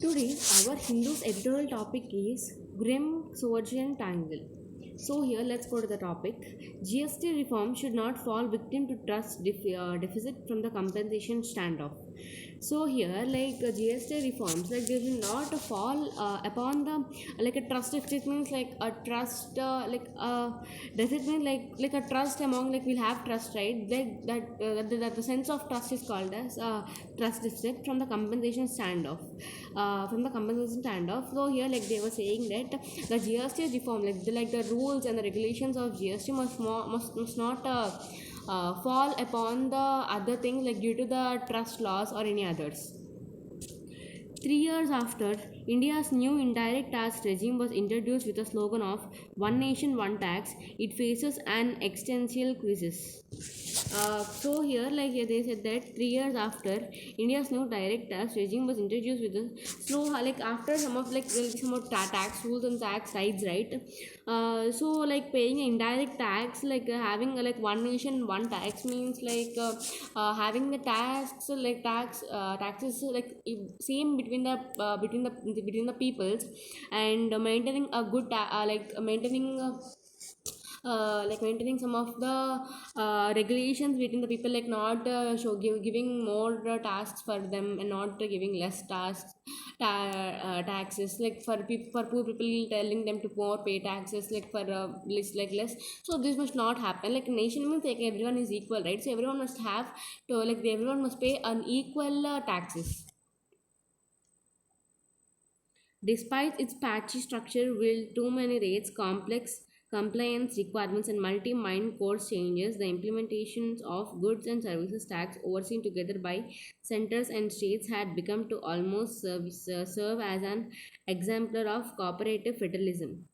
Today, our Hindus editorial topic is Grim Sourgian Tangle. So, here let's go to the topic. GST reform should not fall victim to trust deficit from the compensation standoff. So, here, GST reforms, like they will not fall upon the like a trust deficit means like a trust, deficit means like a trust among like we'll have trust, right? That the sense of trust is called as trust deficit from the compensation standoff so here like they were saying that the GST reform like the rules and the regulations of GST must not fall upon the other things like due to the trust laws or any others. 3 years after, India's new indirect tax regime was introduced with the slogan of One Nation, One Tax, it faces an existential crisis. So here, they said that 3 years after India's new direct tax regime was introduced with a slow, like after some of like there will be some of tax rules and tax rights, right? So like paying indirect tax, having like one nation, one tax means having the tax taxes same between the peoples and maintaining a good maintaining some of the regulations between the people like not giving more tasks for them and not giving less tasks taxes like for poor people telling them to more pay taxes like for less so this must not happen like nation means like everyone is equal, right? So everyone must have to everyone must pay unequal taxes. Despite its patchy structure, with too many rates, complex compliance requirements, and multi-mind course changes, the implementations of goods and services tax overseen together by centers and states had become to almost serve as an exemplar of cooperative federalism.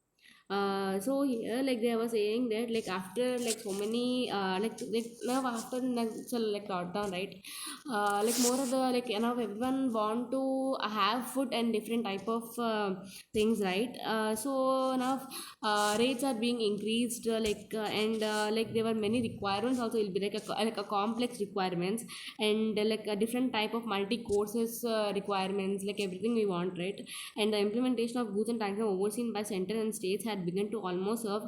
So here like they were saying that like after like so many now after so like lockdown, right? Like more of the like everyone want to have food and different type of things, right? So now rates are being increased and like there were many requirements also will be like a complex requirements and like a different type of multi courses requirements like everything we want, right? And the implementation of goods and taxes overseen by center and states had begun to almost serve.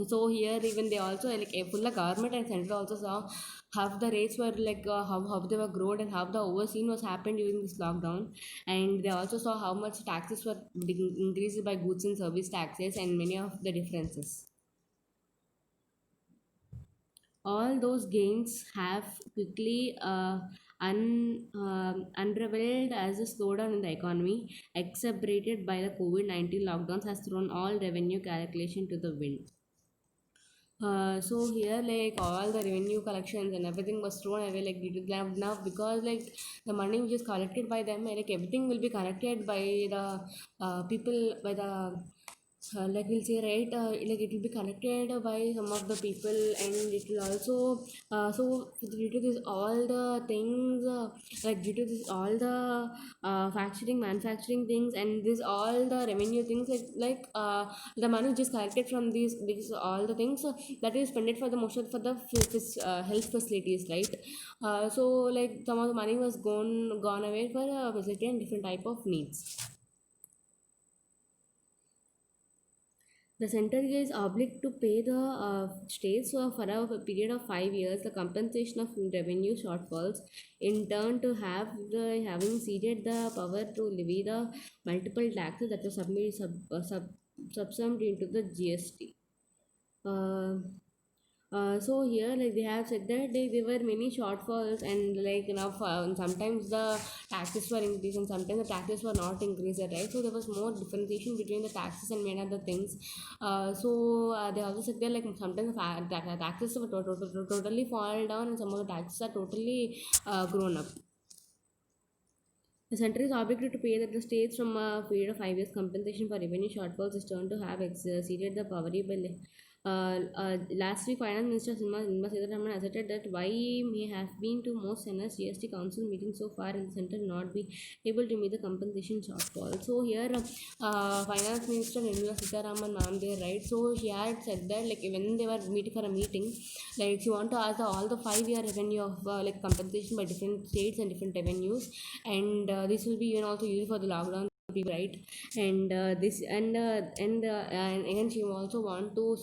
So here even they also like a full government and center also saw how the rates were how they were growed and how the overseen was happened during this lockdown, and they also saw how much taxes were increased by goods and service taxes and many of the differences. All those gains have quickly unraveled as a slowdown in the economy, exacerbated by the COVID 19 lockdowns, has thrown all revenue calculation to the wind. So here like all the revenue collections and everything was thrown away like due to now because like the money which is collected by them like everything will be collected by the people by the like we'll say right like it will be connected by some of the people and it will also so due to this all the things due to this all the factoring manufacturing things and this all the revenue things the money which is collected from these all the things that is spent for the most of for the health facilities, right? So like some of the money was gone away for facility and different type of needs. The center is obliged to pay the states for a period of 5 years the compensation of revenue shortfalls, in turn to have the having ceded the power to levy the multiple taxes that were subsumed into the GST. Uh, so here like they have said that there were many shortfalls and like sometimes the taxes were increased and sometimes the taxes were not increased, right? So there was more differentiation between the taxes and many other things. They also said that like sometimes the taxes were totally fall down and some of the taxes are totally grown up. The center is obligated to pay that the states from a period of 5 years compensation for revenue shortfalls is turned to have exceeded the poverty bill. Last week, Finance Minister Nirmala Sitharaman asserted that why may have been to most Senate's GST Council meetings so far in the center not be able to meet the compensation shortfall. So here, Finance Minister Nirmala Sitharaman, ma'am, there, right? So she had said that like when they were meeting for a meeting, like she want to ask all the 5 year revenue of like compensation by different states and different revenues, and this will be even also used for the lockdown people, right? And this and again she also want to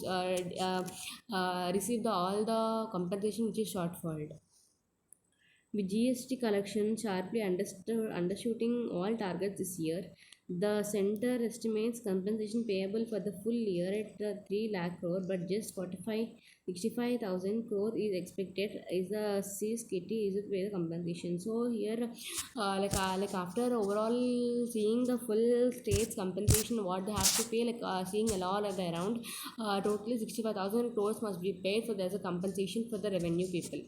receive the all the compensation which is shortfall. With GST collection sharply undershooting all targets this year, the center estimates compensation payable for the full year at 3 lakh crore, but just 65,000 crore is expected is the CSKT is to pay the compensation. So here, like after overall seeing the full state's compensation, what they have to pay, like seeing a lot of around totally 65,000 crores must be paid for there's a compensation for the revenue people.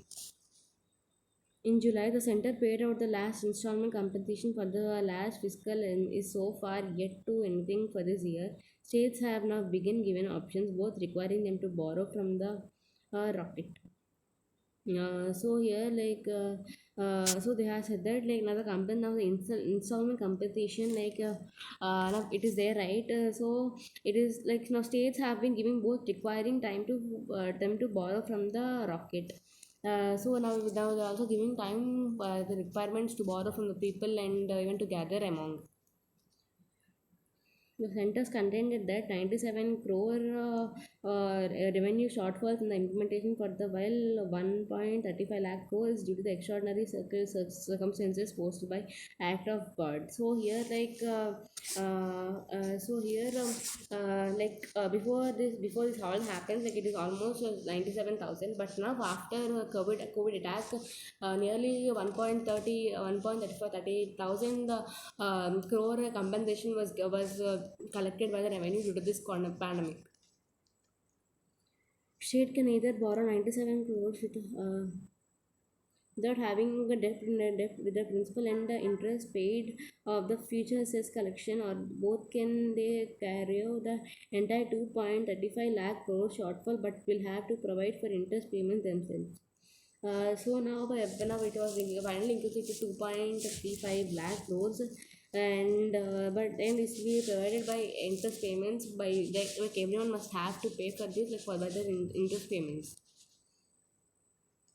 In July, the center paid out the last installment compensation for the last fiscal and is so far yet to anything for this year. States have now begun given options, both requiring them to borrow from the rocket. So here, so they have said that like now the company now the installment compensation now it is there, right? So it is like now states have been giving both requiring time to them to borrow from the rocket. So now they're also giving time the requirements to borrow from the people and even to gather amount. The centers contended that 97 crore revenue shortfalls in the implementation for the while 1.35 lakh crore is due to the extraordinary circumstances posed by act of God. So here before this all happens, like it is almost 97,000, but now after COVID attack, nearly 1.35 crore compensation was collected by the revenue due to this pandemic. State can either borrow 97 crores without having a debt with the principal and the interest paid of the future assess collection, or both can they carry out the entire 2.35 lakh crore shortfall but will have to provide for interest payments themselves. So now it was finally increased to 2.35 lakh crores, and but then this will be provided by interest payments by like everyone must have to pay for this like for the interest payments.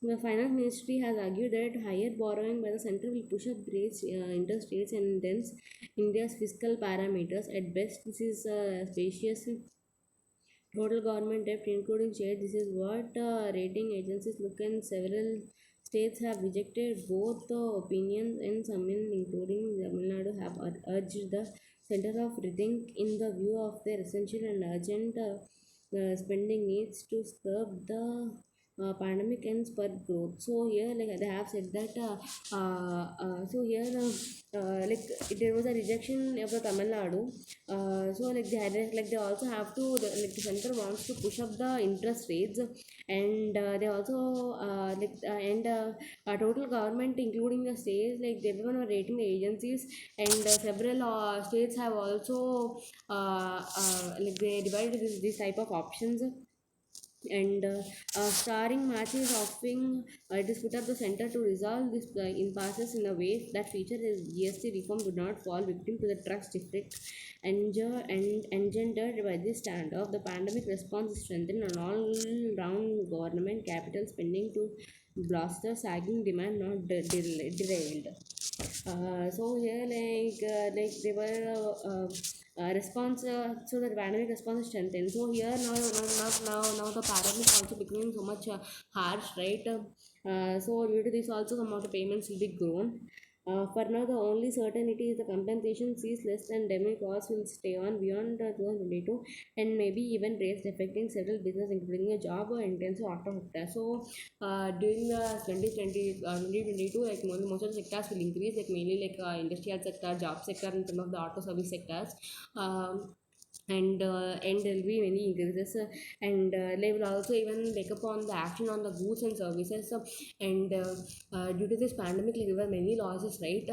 The finance ministry has argued that higher borrowing by the center will push up rates, interest rates, and thence India's fiscal parameters. At best, this is spacious total government debt, including shared. This is what rating agencies look at. Several states have rejected both the opinions, and some, including Tamil Nadu, have urged the center of rethink in the view of their essential and urgent spending needs to serve the pandemic and spur growth. So here, like they have said that, so here, like there was a rejection of the Tamil Nadu. So like they also have to like the center wants to push up the interest rates, and they also total government including the states, like everyone are rating the agencies, and several states have also like they divided this type of options, and starring matches offering it is put up the center to resolve this impasses in a way that feature is GST reform would not fall victim to the trust defect engendered by this standoff. The pandemic response is strengthened an all-round government capital spending to bolster sagging demand, not derailed. So here, like they were response. So the pandemic response is strengthened. So here now the pandemic also becoming so much harsh, right? So due to this also some of the payments will be grown. For now, the only certainty is the compensation sees less than demi costs will stay on beyond 2022 and maybe even raised, affecting several business including a job or intensive auto sector. So during the 2022, like most of the sectors will increase, like mainly like industrial sector, job sector, and some of the auto service sectors. And there will be many increases, and they will also even take up on the action on the goods and services, and due to this pandemic, like, there were many losses, right?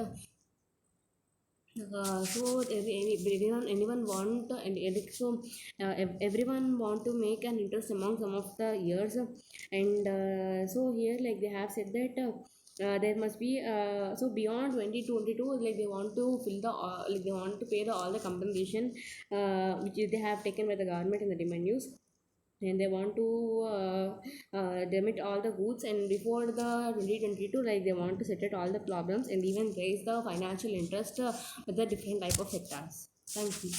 Anyone want everyone want to make an interest among some of the years, and so here like they have said that there must be so beyond 2022 like they want to fill the like they want to pay the all the compensation which they have taken by the government in the demand use, and they want to remit all the goods, and before the 2022 like they want to settle all the problems and even raise the financial interest with the different type of sectors. Thank you.